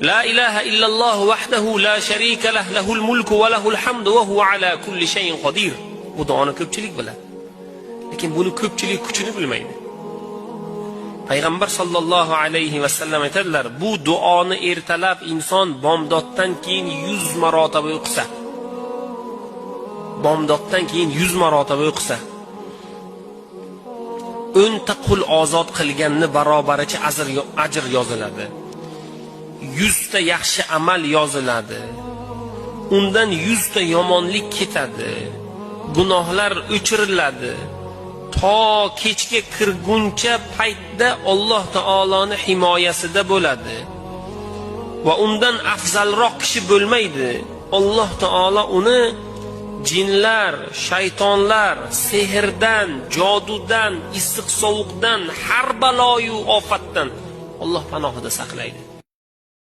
La ilaha illalloh vahdahu la sharika lah, lahul mulku va lahul hamdu va huwa ala kulli shay'in qodir. Bu duoni ko'pchilik biladi. Lekin buni ko'pchilik kuchini bilmaydi. Payg'ambar sollallohu alayhi va sallam aytadilar, bu duoni ertalab inson bomdoddan keyin 100 marotaba o'qisa, bomdoddan keyin 100 marotaba o'qisa, 10 ta qul ozod qilganni barobaricha ajr yoziladi. 100 ta yaxshi amal yoziladi. Undan 100 ta yomonlik ketadi. Gunohlar o'chiriladi. To kechga kirguncha paytda Alloh taoloning himoyasida bo'ladi. Va undan afzalroq kishi bo'lmaydi. Alloh taolo uni jinlar, shaytonlar, sehrdan, jodudan, issiq sovuqdan, har baloyu ofatdan Alloh panohida saqlaydi.